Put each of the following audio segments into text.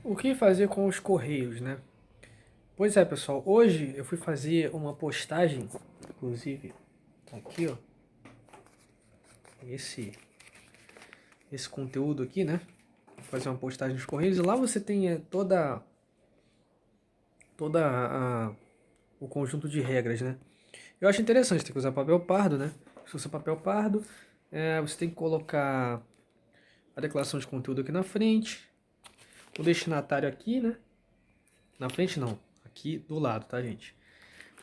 O que fazer com os correios, né? Pois é, pessoal, hoje eu fui fazer uma postagem, inclusive, tá aqui, ó, esse, esse conteúdo aqui, né? Vou fazer uma postagem nos correios e lá você tem o conjunto de regras, né? Eu acho interessante, tem que usar papel pardo, né? Se usa papel pardo, você tem que colocar a declaração de conteúdo aqui na frente, o destinatário aqui, né? Na frente não, aqui do lado, tá, gente?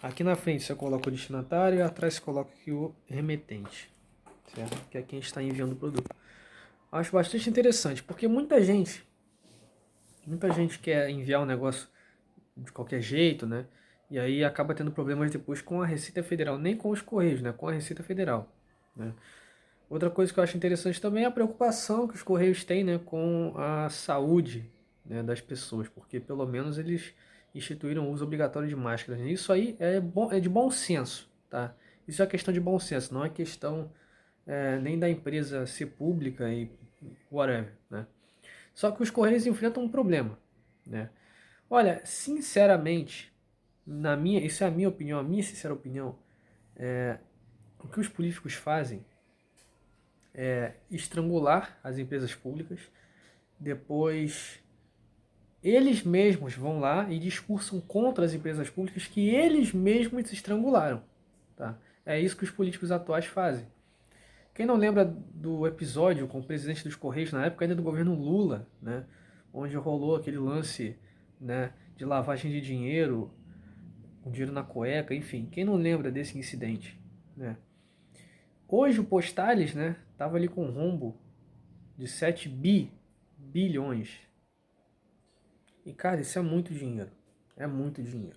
Aqui na frente você coloca o destinatário e atrás você coloca aqui o remetente, certo? Que é quem está enviando o produto. Acho bastante interessante, porque muita gente quer enviar um negócio de qualquer jeito, né? E aí acaba tendo problemas depois com a Receita Federal, nem com os Correios, né? Com a Receita Federal, né? Outra coisa que eu acho interessante também é a preocupação que os Correios têm, né, com a saúde, né, das pessoas, porque pelo menos eles instituíram o uso obrigatório de máscaras. Isso aí é de bom senso, tá? Isso é questão de bom senso, não é questão nem da empresa ser pública e whatever, né? Só que os Correios enfrentam um problema, né? Olha, sinceramente, isso é a minha opinião, a minha sincera opinião, o que os políticos fazem é estrangular as empresas públicas, depois eles mesmos vão lá e discursam contra as empresas públicas que eles mesmos estrangularam. Tá? É isso que os políticos atuais fazem. Quem não lembra do episódio com o presidente dos Correios na época ainda do governo Lula, né, onde rolou aquele lance, né, de lavagem de dinheiro, com dinheiro na cueca, enfim, quem não lembra desse incidente, né? Hoje o Postales, né, tava ali com um rombo de 7 bilhões. E cara, isso é muito dinheiro. É muito dinheiro.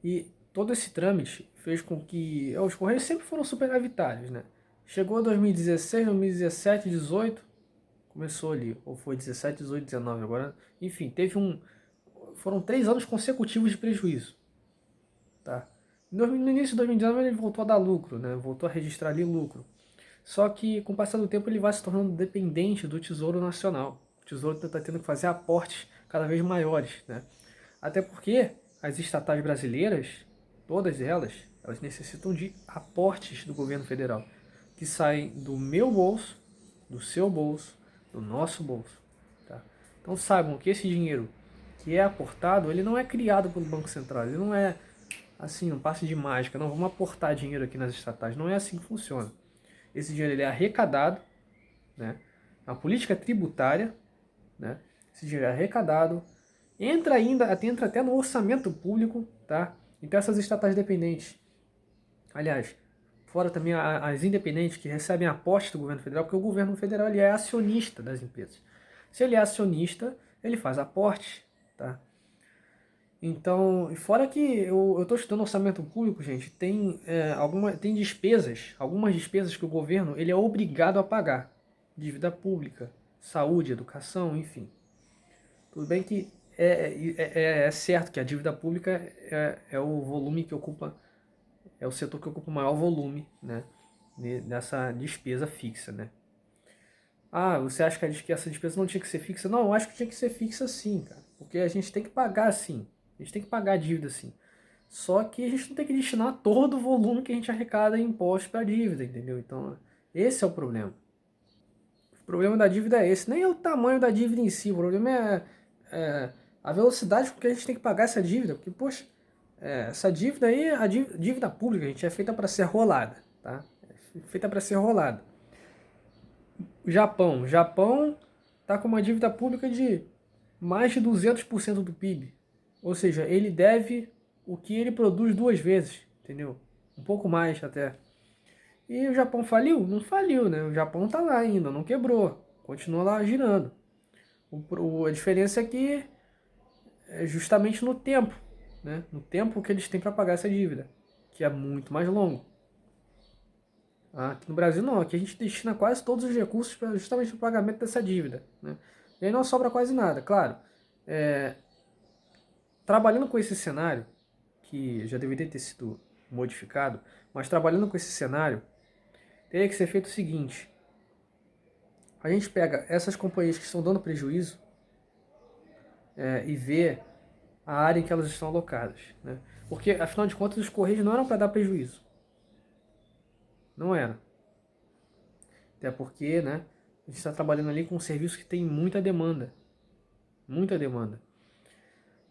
E todo esse trâmite fez com que os Correios sempre foram superavitários, né? Chegou 2016, 2017, 18, começou ali, ou foi 17, 18, 19 agora, enfim, foram 3 anos consecutivos de prejuízo, tá? No início de 2019 ele voltou a dar lucro, né? Voltou a registrar ali lucro. Só que com o passar do tempo ele vai se tornando dependente do Tesouro Nacional. O Tesouro está tendo que fazer aportes cada vez maiores, né? Até porque as estatais brasileiras, todas elas necessitam de aportes do governo federal, que saem do meu bolso, do seu bolso, do nosso bolso. Tá? Então saibam que esse dinheiro que é aportado, ele não é criado pelo Banco Central, ele não é assim, um passe de mágica, não, vamos aportar dinheiro aqui nas estatais, não é assim que funciona. Esse dinheiro ele é arrecadado, né? A política tributária, né? Esse dinheiro é arrecadado, entra até no orçamento público, tá? Então essas estatais dependentes, aliás, fora também as independentes que recebem aporte do governo federal, porque o governo federal ele é acionista das empresas. Se ele é acionista, ele faz aporte, tá? Então, fora que eu estou estudando orçamento público, gente, tem algumas despesas que o governo ele é obrigado a pagar. Dívida pública, saúde, educação, enfim. Tudo bem que é certo que a dívida pública é o volume que ocupa, é o setor que ocupa o maior volume, né, dessa despesa fixa, né? Ah, você acha que essa despesa não tinha que ser fixa? Não, eu acho que tinha que ser fixa sim, cara. Porque a gente tem que pagar sim. A gente tem que pagar a dívida sim. Só que a gente não tem que destinar todo o volume que a gente arrecada em impostos para a dívida, entendeu? Então, esse é o problema. O problema da dívida é esse. Nem é o tamanho da dívida em si. O problema é a velocidade com que a gente tem que pagar essa dívida. Porque, poxa, essa dívida aí, a dívida pública, a gente é feita para ser rolada, tá? É feita para ser rolada. O Japão está com uma dívida pública de mais de 200% do PIB. Ou seja, ele deve o que ele produz duas vezes, entendeu? Um pouco mais até. E o Japão faliu? Não faliu, né? O Japão está lá ainda, não quebrou. Continua lá girando. A diferença é que é justamente no tempo, né? No tempo que eles têm para pagar essa dívida, que é muito mais longo. Aqui no Brasil não, aqui a gente destina quase todos os recursos justamente para o pagamento dessa dívida, né? E aí não sobra quase nada, claro. É, trabalhando com esse cenário, que já deveria ter sido modificado, mas trabalhando com esse cenário, teria que ser feito o seguinte: a gente pega essas companhias que estão dando prejuízo, e ver a área em que elas estão alocadas, né? Porque, afinal de contas, os Correios não eram para dar prejuízo. Não era. Até porque, né, a gente está trabalhando ali com um serviço que tem muita demanda. Muita demanda.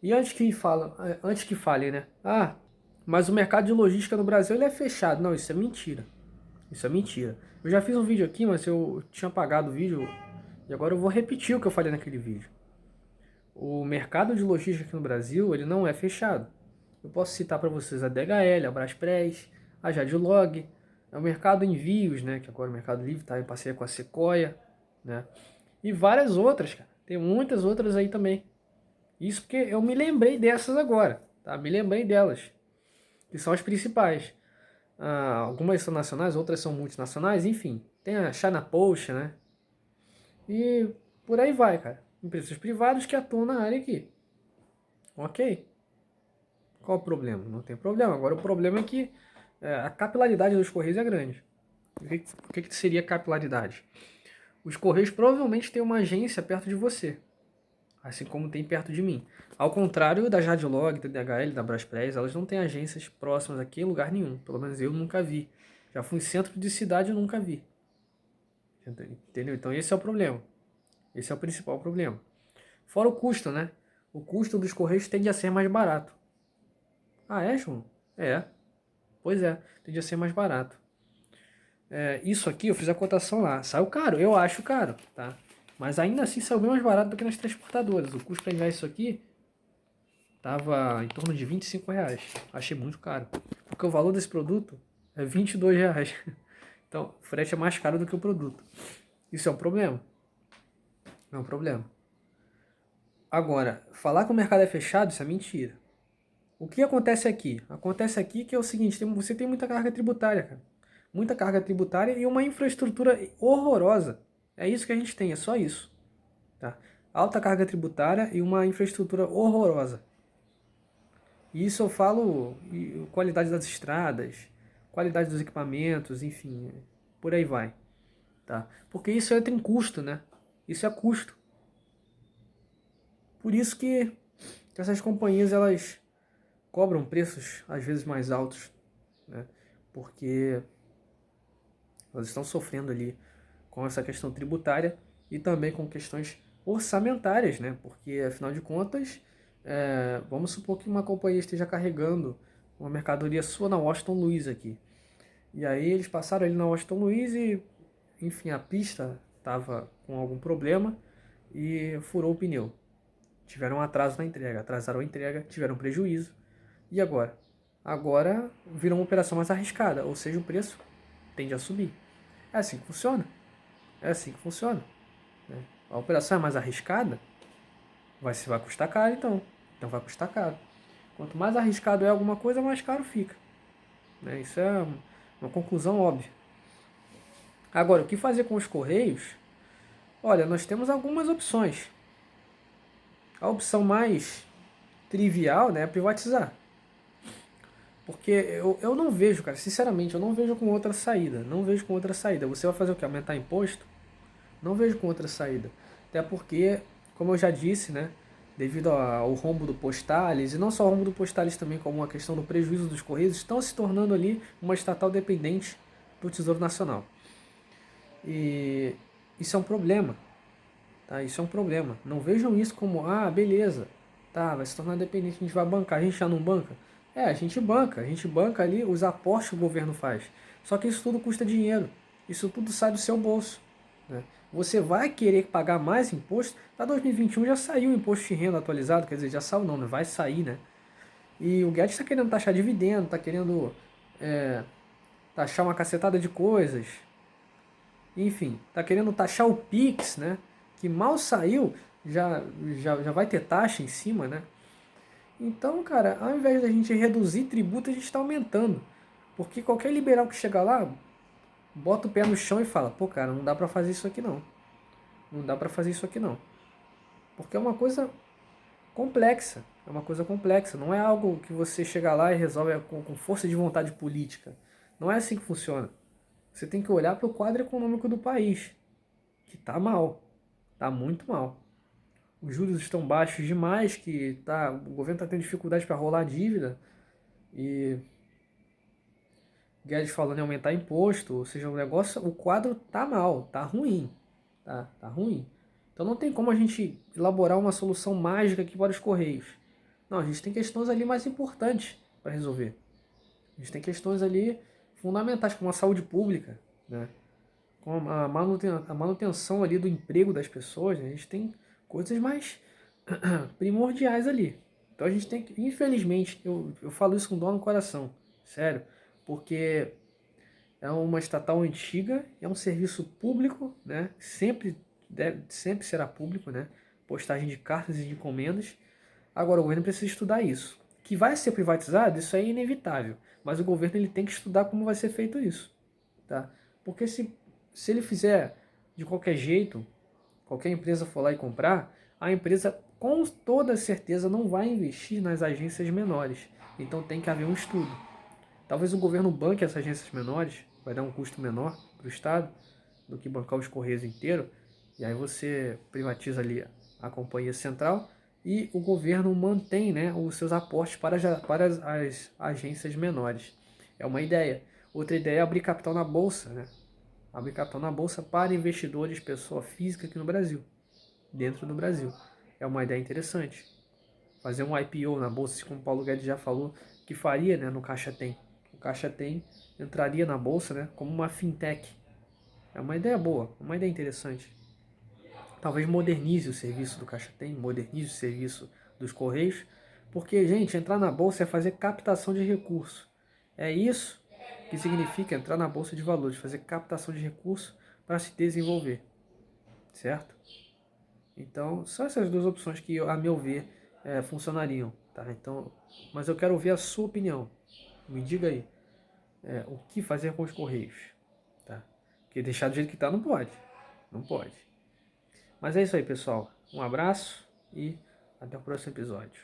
E antes que falem, né? Ah, mas o mercado de logística no Brasil ele é fechado. Não, isso é mentira. Isso é mentira. Eu já fiz um vídeo aqui, mas eu tinha apagado o vídeo e agora eu vou repetir o que eu falei naquele vídeo. O mercado de logística aqui no Brasil, ele não é fechado. Eu posso citar para vocês a DHL, a Braspress, a Jadlog, o mercado envios, né, que agora o Mercado Livre está em parceria com a Sequoia, né? E várias outras, cara. Tem muitas outras aí também. Isso porque eu me lembrei dessas agora, tá? Me lembrei delas, que são as principais. Algumas são nacionais, outras são multinacionais, enfim. Tem a China Post, né? E por aí vai, cara. Empresas privadas que atuam na área aqui. Ok. Qual o problema? Não tem problema. Agora o problema é que a capilaridade dos Correios é grande. O que seria capilaridade? Os Correios provavelmente têm uma agência perto de você, assim como tem perto de mim. Ao contrário da Jadlog, da DHL, da Braspress, elas não têm agências próximas aqui em lugar nenhum. Pelo menos eu nunca vi. Já fui em centro de cidade e nunca vi. Entendeu? Então esse é o problema. Esse é o principal problema. Fora o custo, né? O custo dos Correios tende a ser mais barato. Ah, é, João? É. Pois é, tende a ser mais barato. Isso aqui, eu fiz a cotação lá. Saiu caro, eu acho caro, tá? Mas ainda assim saiu bem mais barato do que nas transportadoras. O custo para enviar isso aqui tava em torno de R$ 25. Achei muito caro. Porque o valor desse produto é R$ 22. Então, o frete é mais caro do que o produto. Isso é um problema. É um problema. Agora, falar que o mercado é fechado, isso é mentira. O que acontece aqui? Acontece aqui que é o seguinte, você tem muita carga tributária, cara. Muita carga tributária e uma infraestrutura horrorosa. É isso que a gente tem, é só isso. Tá? Alta carga tributária e uma infraestrutura horrorosa. E isso eu falo qualidade das estradas, qualidade dos equipamentos, enfim, por aí vai. Tá? Porque isso entra em custo, né? Isso é custo. Por isso que essas companhias elas cobram preços às vezes mais altos, né? Porque elas estão sofrendo ali com essa questão tributária e também com questões orçamentárias, né? Porque afinal de contas, vamos supor que uma companhia esteja carregando uma mercadoria sua na Washington Luiz aqui. E aí eles passaram ali na Washington Luiz e, enfim, a pista estava com algum problema e furou o pneu. Tiveram um atraso na entrega, atrasaram a entrega, tiveram prejuízo. E agora? Agora virou uma operação mais arriscada, ou seja, o preço tende a subir. É assim que funciona. É assim que funciona. Né? A operação é mais arriscada, vai custar caro então. Então vai custar caro. Quanto mais arriscado é alguma coisa, mais caro fica. Né? Isso é uma conclusão óbvia. Agora, o que fazer com os Correios? Olha, nós temos algumas opções. A opção mais trivial, né, é privatizar. Porque eu não vejo, cara, sinceramente, eu não vejo com outra saída. Não vejo com outra saída. Você vai fazer o quê? Aumentar imposto? Não vejo com outra saída. Até porque, como eu já disse, né, devido ao rombo do Postales, e não só o rombo do Postales também, como a questão do prejuízo dos Correios, estão se tornando ali uma estatal dependente do Tesouro Nacional. E isso é um problema. Tá? Isso é um problema. Não vejam isso como, beleza, tá, vai se tornar dependente, a gente vai bancar, a gente já não banca. A gente banca ali os aportes que o governo faz. Só que isso tudo custa dinheiro. Isso tudo sai do seu bolso. Né? Você vai querer pagar mais imposto. Para 2021 já saiu o imposto de renda atualizado, quer dizer, já saiu não, né? Vai sair, né? E o Guedes está querendo taxar dividendo, está querendo taxar uma cacetada de coisas. Enfim, está querendo taxar o Pix, né? Que mal saiu, já vai ter taxa em cima, né? Então, cara, ao invés da gente reduzir tributo, a gente está aumentando. Porque qualquer liberal que chega lá, bota o pé no chão e fala, pô, cara, não dá pra fazer isso aqui não. Não dá pra fazer isso aqui não. Porque é uma coisa complexa. É uma coisa complexa. Não é algo que você chega lá e resolve com força de vontade política. Não é assim que funciona. Você tem que olhar para o quadro econômico do país, que tá mal. Tá muito mal. os juros estão baixos demais, que o governo está tendo dificuldade para rolar a dívida, e Guedes falando em aumentar imposto, ou seja, o quadro tá mal, tá ruim, tá ruim. Então não tem como a gente elaborar uma solução mágica aqui para os Correios. Não, a gente tem questões ali mais importantes para resolver. A gente tem questões ali fundamentais, como a saúde pública, né? Com a manutenção ali do emprego das pessoas, né? A gente tem coisas mais primordiais ali. Então a gente tem que, infelizmente, eu falo isso com dor no coração, sério, porque é uma estatal antiga, é um serviço público, né? Sempre será público, né? Postagem de cartas e de encomendas. Agora o governo precisa estudar isso. Que vai ser privatizado, isso é inevitável. Mas o governo ele tem que estudar como vai ser feito isso, tá? Porque se ele fizer de qualquer jeito, qualquer empresa for lá e comprar, a empresa com toda certeza não vai investir nas agências menores. Então tem que haver um estudo. Talvez o governo banque essas agências menores, vai dar um custo menor para o Estado do que bancar os Correios inteiro. E aí você privatiza ali a companhia central e o governo mantém, né, os seus aportes para as agências menores. É uma ideia. Outra ideia é abrir capital na Bolsa, né? Abrir capital na Bolsa para investidores, pessoa física aqui no Brasil, dentro do Brasil. É uma ideia interessante. Fazer um IPO na Bolsa, como o Paulo Guedes já falou, que faria, né, no Caixa Tem. O Caixa Tem entraria na Bolsa, né, como uma fintech. É uma ideia boa, uma ideia interessante. Talvez modernize o serviço do Caixa Tem, modernize o serviço dos Correios, porque, gente, entrar na Bolsa é fazer captação de recursos. É isso que significa entrar na Bolsa de Valores, fazer captação de recursos para se desenvolver, certo? Então, são essas duas opções que, a meu ver, funcionariam, tá? Então, mas eu quero ouvir a sua opinião. Me diga aí, o que fazer com os Correios, tá? Porque deixar do jeito que está não pode, não pode. Mas é isso aí, pessoal. Um abraço e até o próximo episódio.